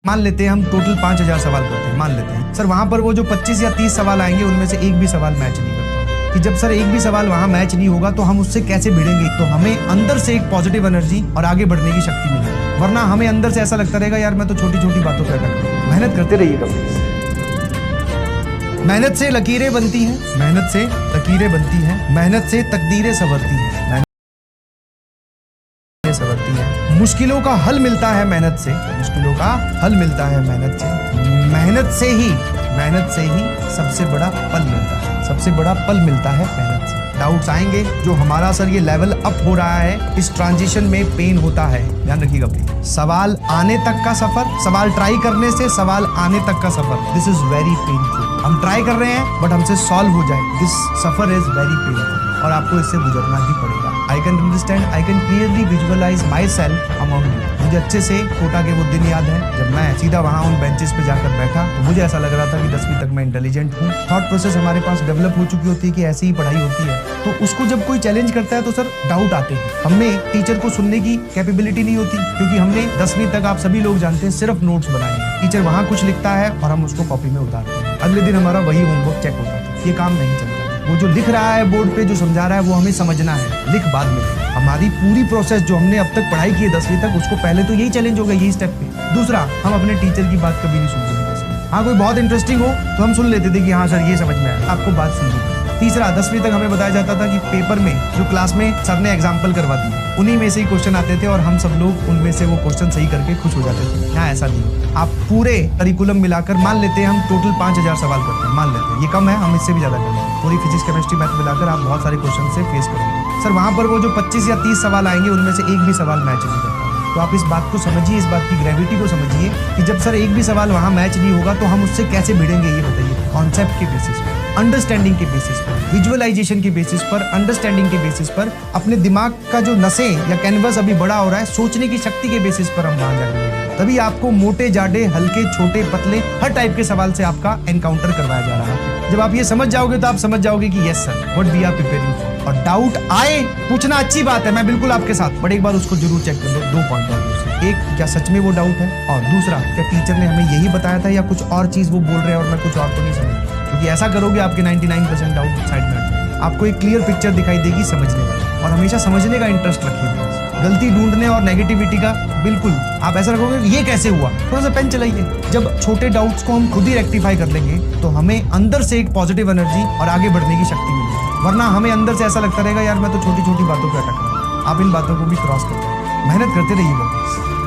मान लेते हैं हम टोटल 5000 सवाल करते हैं, मान लेते हैं सर वहां पर वो जो 25 या 30 सवाल आएंगे उनमें से एक भी सवाल मैच नहीं करता कि जब सर एक भी सवाल वहां मैच नहीं होगा तो हम उससे कैसे भिड़ेंगे। तो हमें अंदर से एक पॉजिटिव एनर्जी और आगे बढ़ने की शक्ति मिलेगी, वरना हमें अंदर से ऐसा लगता रहेगा यार मैं तो छोटी छोटी बातों पर अटक रहा हूं। मेहनत करते रहिएगा, मेहनत से लकीरें बनती हैं, मेहनत से लकीरें बनती हैं, मेहनत से तकदीरें संवरती हैं, संवरती है। मुश्किलों का हल मिलता है मेहनत से, मुश्किलों का हल मिलता है मेहनत से, मेहनत से ही सबसे बड़ा पल मिलता है, सबसे बड़ा पल मिलता है मेहनत से। डाउट्स आएंगे जो हमारा सर ये लेवल अप हो रहा है, इस ट्रांजिशन में पेन होता है, ध्यान रखिएगा प्लीज। सवाल आने तक का सफर, सवाल ट्राई करने से सवाल आने तक का सफर, दिस इज वेरी पेनफुल। हम ट्राई कर रहे हैं बट हमसे सॉल्व हो जाए, दिस सफर इज वेरी पेनफुल और आपको इससे गुजरना ही पड़ेगा। I can understand, I can clearly visualise myself among you. मुझे अच्छे से कोटा के वो दिन याद है जब मैं सीधा वहाँ उन बेंचेस पे जाकर बैठा तो मुझे ऐसा लग रहा था कि 10वीं तक मैं इंटेलिजेंट हूँ। थॉट प्रोसेस हमारे पास डेवलप हो चुकी होती है कि ऐसी ही पढ़ाई होती है, तो उसको जब कोई चैलेंज करता है तो सर डाउट आते हैं। हमें टीचर को सुनने की कैपेबिलिटी नहीं होती क्योंकि हमने 10वीं तक आप सभी लोग जानते हैं सिर्फ नोट्स बनाए हैं। टीचर वहाँ कुछ लिखता है और हम उसको कॉपी में उतारते हैं, अगले दिन हमारा वही होमवर्क चेक होता था। ये काम नहीं चलता। वो जो लिख रहा है बोर्ड पे, जो समझा रहा है वो हमें समझना है, लिख बाद में। हमारी पूरी प्रोसेस जो हमने अब तक पढ़ाई की है 10वीं तक, उसको पहले तो यही चैलेंज होगा, यही स्टेप पे। दूसरा, हम अपने टीचर की बात कभी नहीं सुनते थे। हाँ, कोई बहुत इंटरेस्टिंग हो तो हम सुन लेते थे कि हाँ सर ये समझ में आया, आपको बात सुन ली। तीसरा, 10वीं तक हमें बताया जाता था कि पेपर में जो क्लास में सर ने एग्जाम्पल करवा दिए उन्हीं में से ही क्वेश्चन आते थे और हम सब लोग उनमें से वो क्वेश्चन सही करके खुश हो जाते थे। यहाँ ऐसा नहीं। आप पूरे करिकुलम मिलाकर मान लेते हैं हम टोटल 5000 सवाल करते हैं, मान लेते हैं, ये कम है, हम इससे भी ज्यादा करेंगे। पूरी फिजिक्स केमिस्ट्री मैथ मिलाकर आप बहुत सारे क्वेश्चन से फेस करेंगे। सर वहां पर वो जो 25 या 30 सवाल आएंगे उनमें से एक भी सवाल मैच नहीं करता। तो आप इस बात को समझिए, इस बात की ग्रेविटी को समझिए कि जब सर एक भी सवाल वहां मैच नहीं होगा तो हम उससे कैसे भिड़ेंगे, ये बताइए। कॉन्सेप्ट के बेसिस पर, अंडरस्टैंडिंग के बेसिस पर, विजुअलाइजेशन के बेसिस पर, अंडरस्टैंडिंग के बेसिस पर, अपने दिमाग का जो नसें या कैनवस अभी बड़ा हो रहा है, सोचने की शक्ति के बेसिस पर हम वहां जाएंगे। तभी आपको मोटे जाडे हल्के छोटे पतले हर टाइप के सवाल से आपका एनकाउंटर करवाया जा रहा है। जब आप ये समझ जाओगे तो आप समझ जाओगे कि yes sir, what we are preparing for. और डाउट आए, पूछना अच्छी बात है, मैं बिल्कुल आपके साथ, बट एक बार उसको जरूर चेक कर लो 2 पॉइंट ऑफ व्यू से। एक, क्या सच में वो डाउट है, और दूसरा, क्या टीचर ने हमें यही बताया था या कुछ और चीज वो बोल रहे हैं और मैं कुछ और तो नहीं समझ। क्योंकि ऐसा करोगे आपके 99% डाउट साइड में हट, आपको एक क्लियर पिक्चर दिखाई देगी समझने वाली। और हमेशा समझने का इंटरेस्ट रखिए, गलती ढूंढने और नेगेटिविटी का बिल्कुल। आप ऐसा रखोगे ये कैसे हुआ, थोड़ा सा पेन चलाइए। जब छोटे डाउट्स को हम खुद ही रेक्टिफाई कर लेंगे तो हमें अंदर से एक पॉजिटिव एनर्जी और आगे बढ़ने की शक्ति मिलेगी, वरना हमें अंदर से ऐसा लगता रहेगा यार मैं तो छोटी छोटी बातों पर अटक रहा हूं। आप इन बातों को भी क्रॉस करते, मेहनत करते रहिएगा।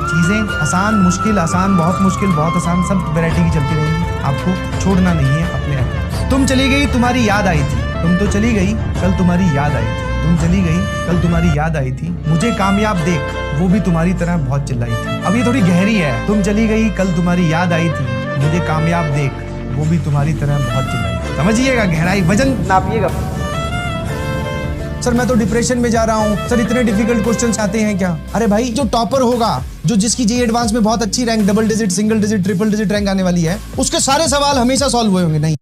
चीजें आसान मुश्किल, आसान बहुत मुश्किल बहुत आसान, सब वैरायटी की चलती रहेंगी, आपको छोड़ना नहीं है अपने आप। तुम चली गई तुम्हारी याद आई थी, तुम तो चली गई कल तुम्हारी याद आई थी, तुम चली गई कल तुम्हारी याद आई थी, मुझे कामयाब देख वो भी तुम्हारी तरह बहुत चिल्लाई थी। अब ये थोड़ी गहरी है। तुम चली गई कल तुम्हारी याद आई थी, मुझे कामयाब देख वो भी तुम्हारी तरह बहुत चिल्लाई थी। समझिएगा गहराई, वजन नापिएगा। सर मैं तो डिप्रेशन में जा रहा हूँ, सर इतने डिफिकल्ट क्वेश्चंस आते हैं क्या। अरे भाई, जो टॉपर होगा, जो जिसकी जेईई एडवांस में बहुत अच्छी rank, double digit, single digit, triple digit rank आने वाली है, उसके सारे सवाल हमेशा सॉल्व हुए होंगे नहीं।